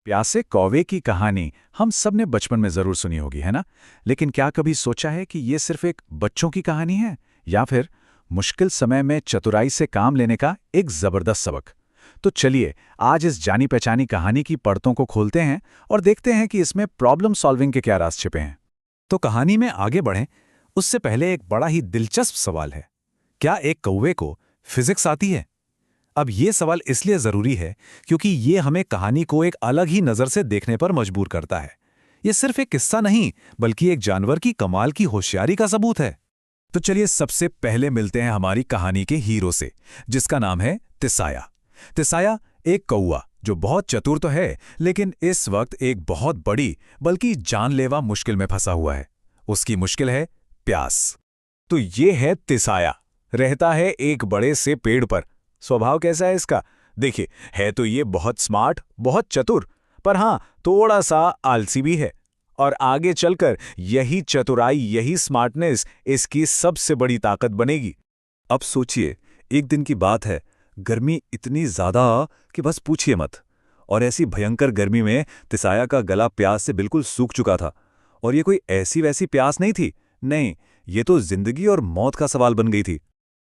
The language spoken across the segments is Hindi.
प्यासे कौवे की कहानी हम सब ने बचपन में जरूर सुनी होगी, है ना? लेकिन क्या कभी सोचा है कि ये सिर्फ एक बच्चों की कहानी है या फिर मुश्किल समय में चतुराई से काम लेने का एक जबरदस्त सबक? तो चलिए आज इस जानी पहचानी कहानी की परतों को खोलते हैं और देखते हैं कि इसमें प्रॉब्लम सॉल्विंग के क्या राज छिपे हैं। तो कहानी में आगे बढ़ें उससे पहले एक बड़ा ही दिलचस्प सवाल है, क्या एक कौवे को फिजिक्स आती है? अब ये सवाल इसलिए जरूरी है क्योंकि ये हमें कहानी को एक अलग ही नजर से देखने पर मजबूर करता है। ये सिर्फ एक किस्सा नहीं बल्कि एक जानवर की कमाल की होशियारी का सबूत है। तो चलिए सबसे पहले मिलते हैं हमारी कहानी के हीरो से, जिसका नाम है तिसाया। तिसाया एक कौवा जो बहुत चतुर तो है, लेकिन इस वक्त एक बहुत बड़ी बल्कि जानलेवा मुश्किल में फंसा हुआ है। उसकी मुश्किल है प्यास। तो ये है तिसाया, रहता है एक बड़े से पेड़ पर। स्वभाव कैसा है इसका? देखिए, है तो ये बहुत स्मार्ट, बहुत चतुर, पर हाँ थोड़ा सा आलसी भी है। और आगे चलकर यही चतुराई, यही स्मार्टनेस इसकी सबसे बड़ी ताकत बनेगी। अब सोचिए, एक दिन की बात है, गर्मी इतनी ज्यादा कि बस पूछिए मत। और ऐसी भयंकर गर्मी में तिसाया का गला प्यास से बिल्कुल सूख चुका था। और ये कोई ऐसी वैसी प्यास नहीं थी, नहीं, ये तो जिंदगी और मौत का सवाल बन गई थी।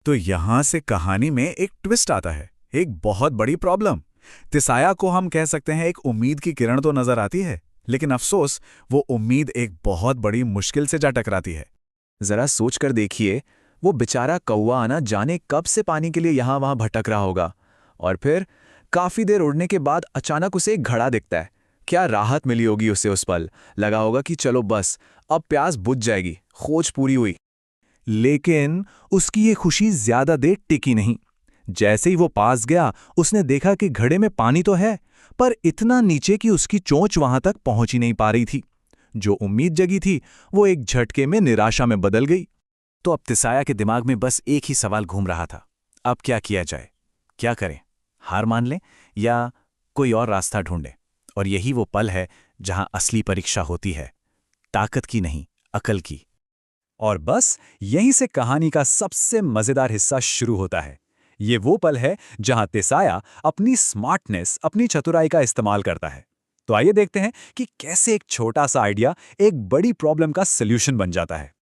तो यहां से कहानी में एक ट्विस्ट आता है, एक बहुत बड़ी प्रॉब्लम। तिसाया को हम कह सकते हैं एक उम्मीद की किरण तो नजर आती है, लेकिन अफसोस वो उम्मीद एक बहुत बड़ी मुश्किल से जा टकराती है। जरा सोच कर देखिए, वो बेचारा कौवा ना जाने कब से पानी के लिए यहां वहां भटक रहा होगा, और फिर काफी देर उड़ने के बाद अचानक उसे एक घड़ा दिखता है। क्या राहत मिली होगी उसे उस पल, लगा होगा कि चलो बस अब प्यास बुझ जाएगी, खोज पूरी हुई। लेकिन उसकी ये खुशी ज्यादा देर टिकी नहीं। जैसे ही वो पास गया, उसने देखा कि घड़े में पानी तो है, पर इतना नीचे कि उसकी चोंच वहां तक पहुंच ही नहीं पा रही थी। जो उम्मीद जगी थी वो एक झटके में निराशा में बदल गई। तो अब तिसाया के दिमाग में बस एक ही सवाल घूम रहा था, अब क्या किया जाए? क्या करें? हार मान लें या कोई और रास्ता ढूंढें? और यही वो पल है जहां असली परीक्षा होती है, ताकत की नहीं, अकल की। और बस यहीं से कहानी का सबसे मजेदार हिस्सा शुरू होता है। ये वो पल है जहां तिसाया अपनी स्मार्टनेस, अपनी चतुराई का इस्तेमाल करता है। तो आइए देखते हैं कि कैसे एक छोटा सा आइडिया एक बड़ी प्रॉब्लम का सॉल्यूशन बन जाता है।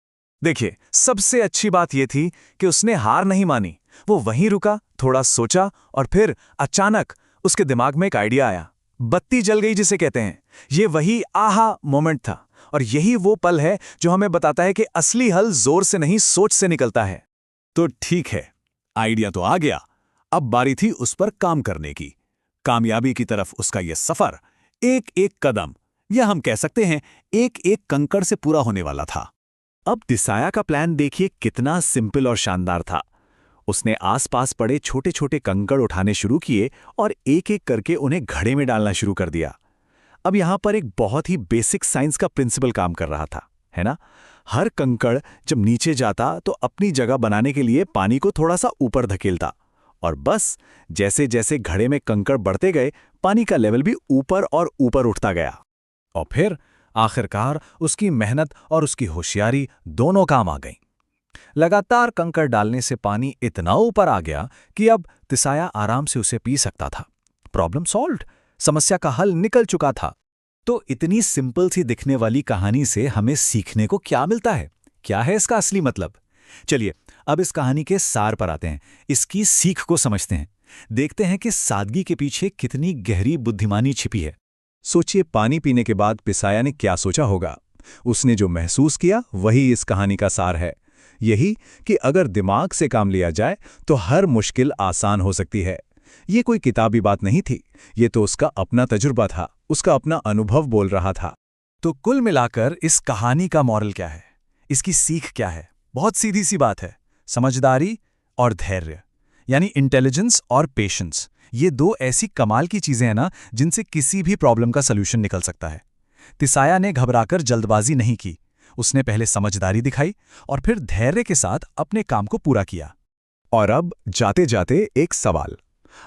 देखिए, सबसे अच्छी बात यह थी कि उसने हार नहीं मानी। वो वहीं रुका, थोड़ा सोचा, और फिर अचानक उसके दिमाग में एक आइडिया आया। बत्ती जल गई जिसे कहते हैं। ये वही आहा मोमेंट था। और यही वो पल है जो हमें बताता है कि असली हल जोर से नहीं, सोच से निकलता है। तो ठीक है, आइडिया तो आ गया, अब बारी थी उस पर काम करने की। कामयाबी की तरफ उसका यह सफर एक एक कदम, या हम कह सकते हैं एक एक कंकड़ से पूरा होने वाला था। अब तिसाया का प्लान देखिए कितना सिंपल और शानदार था। उसने आसपास पड़े छोटे छोटे कंकड़ उठाने शुरू किए और एक एक करके उन्हें घड़े में डालना शुरू कर दिया। अब यहां पर एक बहुत ही बेसिक साइंस का प्रिंसिपल काम कर रहा था, है ना? हर कंकड़ जब नीचे जाता तो अपनी जगह बनाने के लिए पानी को थोड़ा सा ऊपर धकेलता, और बस जैसे जैसे घड़े में कंकड़ बढ़ते गए, पानी का लेवल भी ऊपर और ऊपर उठता गया। और फिर आखिरकार उसकी मेहनत और उसकी होशियारी दोनों काम आ गईं। लगातार कंकड़ डालने से पानी इतना ऊपर आ गया कि अब तिसाया आराम से उसे पी सकता था। प्रॉब्लम सॉल्व्ड, समस्या का हल निकल चुका था। तो इतनी सिंपल सी दिखने वाली कहानी से हमें सीखने को क्या मिलता है? क्या है इसका असली मतलब? चलिए अब इस कहानी के सार पर आते हैं, इसकी सीख को समझते हैं। देखते हैं कि सादगी के पीछे कितनी गहरी बुद्धिमानी छिपी है। सोचिए, पानी पीने के बाद तिसाया ने क्या सोचा होगा? उसने जो महसूस किया वही इस कहानी का सार है। यही कि अगर दिमाग से काम लिया जाए तो हर मुश्किल आसान हो सकती है। ये कोई किताबी बात नहीं थी, ये तो उसका अपना तजुर्बा था, उसका अपना अनुभव बोल रहा था। तो कुल मिलाकर इस कहानी का मॉरल क्या है? इसकी सीख क्या है? बहुत सीधी सी बात है, समझदारी और धैर्य, यानी इंटेलिजेंस और पेशेंस। ये दो ऐसी कमाल की चीजें हैं ना, जिनसे किसी भी प्रॉब्लम का सलूशन निकल सकता है। तिसाया ने घबराकर जल्दबाजी नहीं की, उसने पहले समझदारी दिखाई और फिर धैर्य के साथ अपने काम को पूरा किया। और अब जाते जाते एक सवाल,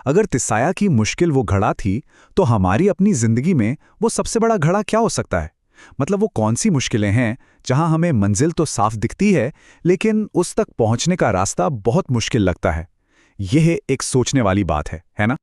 अगर तिसाया की मुश्किल वो घड़ा थी, तो हमारी अपनी जिंदगी में वो सबसे बड़ा घड़ा क्या हो सकता है? मतलब वो कौन सी मुश्किलें हैं जहां हमें मंजिल तो साफ दिखती है, लेकिन उस तक पहुंचने का रास्ता बहुत मुश्किल लगता है? यह एक सोचने वाली बात है ना?